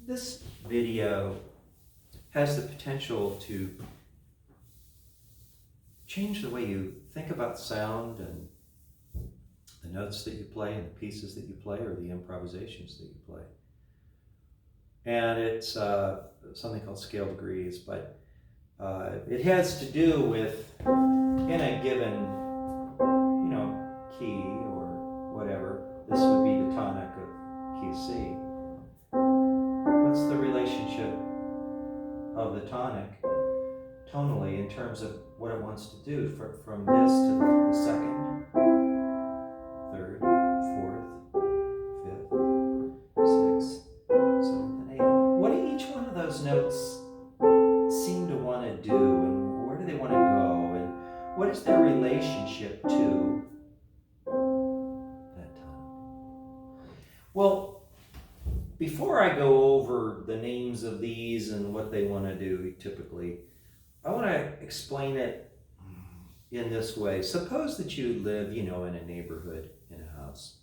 This video has the potential to change the way you think about sound and the notes that you play and the pieces that you play or the improvisations that you play. And it's something called scale degrees, but it has to do with, in a given, key or whatever, this would be the tonic of key C. What's the relationship of the tonic tonally in terms of what it wants to do from this to the second, third, fourth, fifth, sixth, seventh, and eighth? What do each one of those notes seem to want to do, and where do they want to go, and what is their relationship to that tonic? Well, before I go over the names of these and what they want to do typically, I want to explain it in this way. Suppose that you live, in a neighborhood, in a house.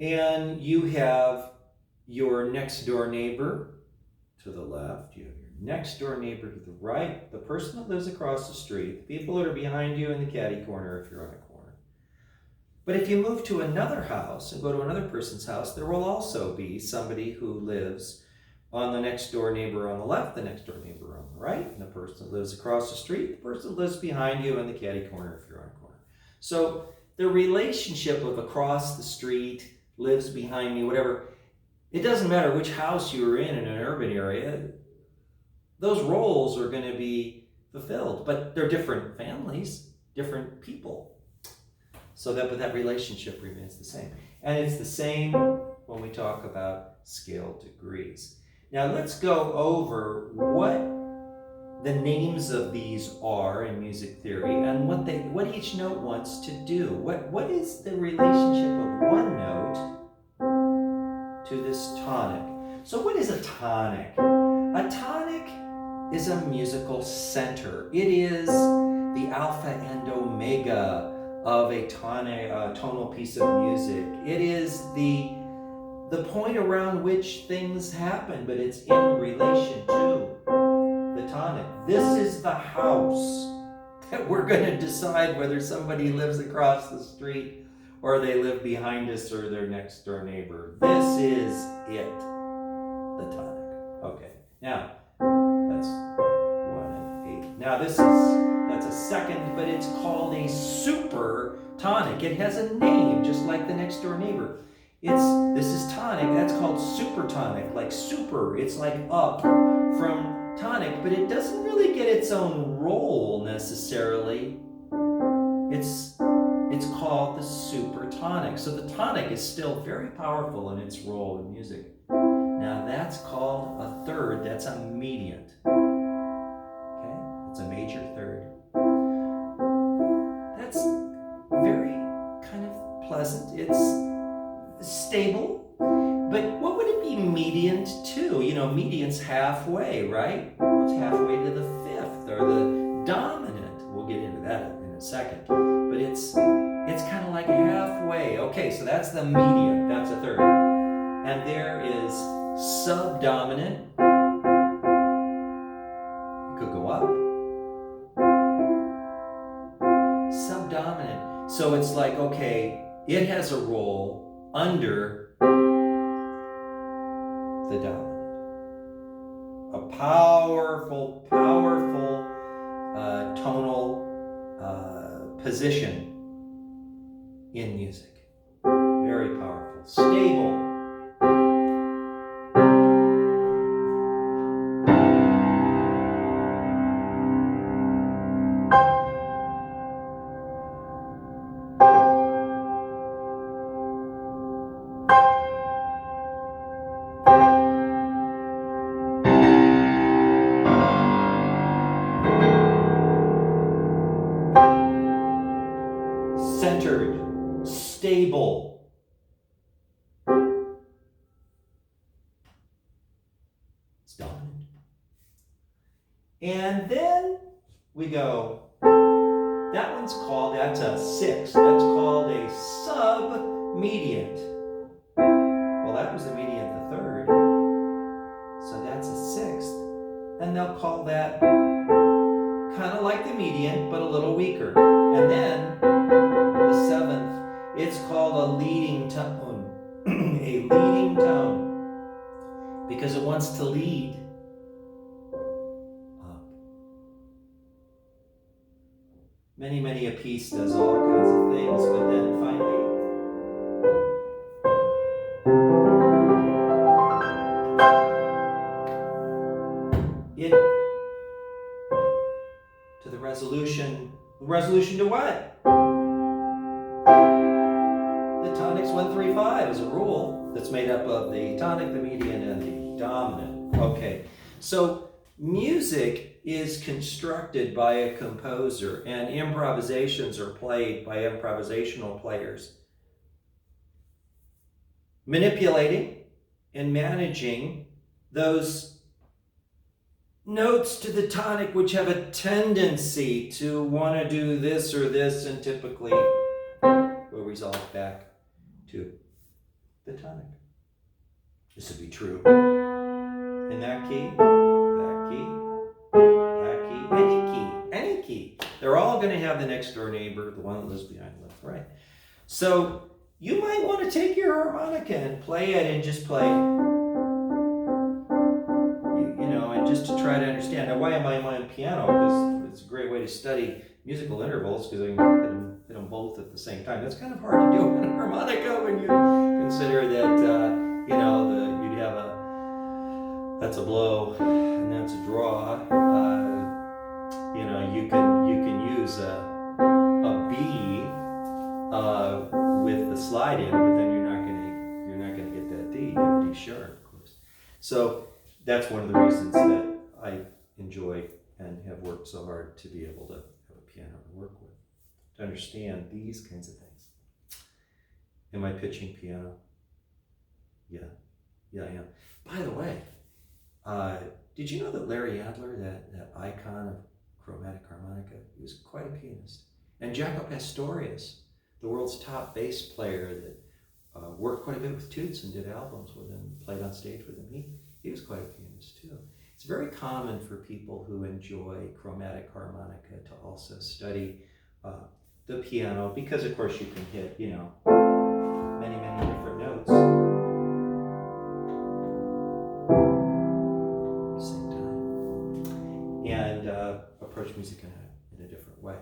And you have your next door neighbor to the left, you have your next door neighbor to the right, the person that lives across the street, the people that are behind you in the catty corner if you're on a corner. But if you move to another house and go to another person's house, there will also be somebody who lives on the next door neighbor on the left, the next door neighbor on the right, and the person that lives across the street, the person that lives behind you in the catty corner if you're on a corner. So the relationship of across the street, lives behind me, whatever, it doesn't matter which house you're in an urban area, those roles are going to be fulfilled, but they're different families, different people. So that relationship remains the same. And it's the same when we talk about scale degrees. Now let's go over what the names of these are in music theory and what each note wants to do. What is the relationship of one note to this tonic? So what is a tonic? A tonic is a musical center. It is the alpha and omega of a tonal piece of music. It is the point around which things happen, but it's in relation to the tonic. This is the house that we're going to decide whether somebody lives across the street or they live behind us or their next door neighbor. This is it, the tonic. Okay, now that's 1 and 8. Now that's a second, but it's called a super tonic. It has a name, just like the next door neighbor. This is tonic, that's called supertonic, like super, it's like up from tonic, but it doesn't really get its own role necessarily. It's called the supertonic. So the tonic is still very powerful in its role in music. Now that's called a third, that's a mediant. Okay, it's a major third. That's very kind of pleasant. It's stable, but what would it be mediant to? Mediant's halfway, right? It's halfway to the fifth or the dominant. We'll get into that in a second, but it's kind of like halfway. Okay, so that's the mediant, that's a third. And there is subdominant. It could go up. Subdominant. So it's like, okay, it has a role under the dominant. A powerful tonal position in music. Very powerful. Stable. Centered, stable. It's dominant. And then we go, that's a sixth. That's called a sub-mediant. Well, that was the mediant the third. then they'll call that kind of like the mediant, but a little weaker. And then the 7th, it's called a leading tone. A leading tone. Because it wants to lead up. Many a piece does all kinds of things, but then finally it to the resolution. Resolution to what? The tonics 1, 3, 5 is a rule that's made up of the tonic, the median, and the dominant. Okay, so music is constructed by a composer, and improvisations are played by improvisational players, manipulating and managing those notes to the tonic which have a tendency to want to do this or this, and typically will resolve back to the tonic. This would be true in that key, that key, that key, any key. They're all going to have the next door neighbor, the one that lives behind left, right. So you might want to take your harmonica and play it and just play, you know, and just to try to understand. Now, why am I on piano? Because it's a great way to study musical intervals, because I can hit them both at the same time. That's kind of hard to do on a harmonica when you consider that, you know, you'd have that's a blow and that's a draw. You know, you can use a B with the slide in, but then you're not gonna get that D. You have D sharp, of course. So that's one of the reasons that I enjoy and have worked so hard to be able to have a piano to work with, to understand these kinds of things. Am I pitching piano? Yeah, I am. By the way, did you know that Larry Adler, that icon of chromatic harmonica, he was quite a pianist. And Jaco Pastorius, the world's top bass player that worked quite a bit with Toots and did albums with him, played on stage with him, he was quite a pianist too. It's very common for people who enjoy chromatic harmonica to also study the piano, because of course you can hit, you know, many different notes at the same time, and approach music in a different way.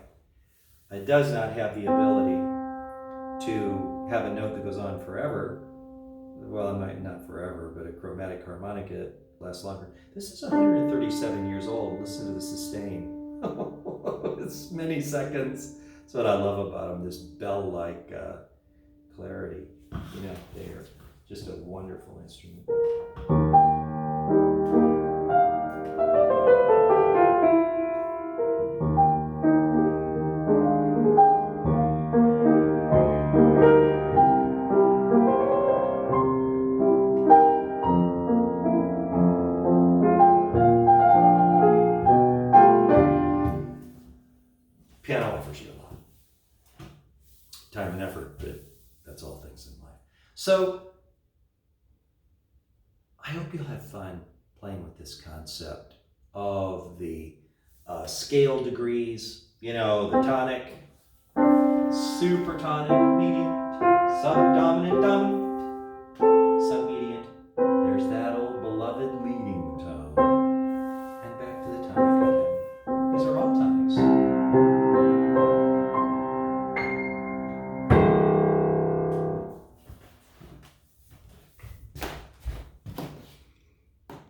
It does not have the ability to have a note that goes on forever. Well, not forever, but a chromatic harmonica lasts longer. This is 137 years old. Listen to the sustain. It's many seconds. That's what I love about them, this bell-like clarity. You know, they are just a wonderful instrument. Piano offers you a lot. Time and effort, but that's all things in life. So, I hope you'll have fun playing with this concept of the scale degrees, you know, the tonic, super tonic, medium, subdominant, dominant,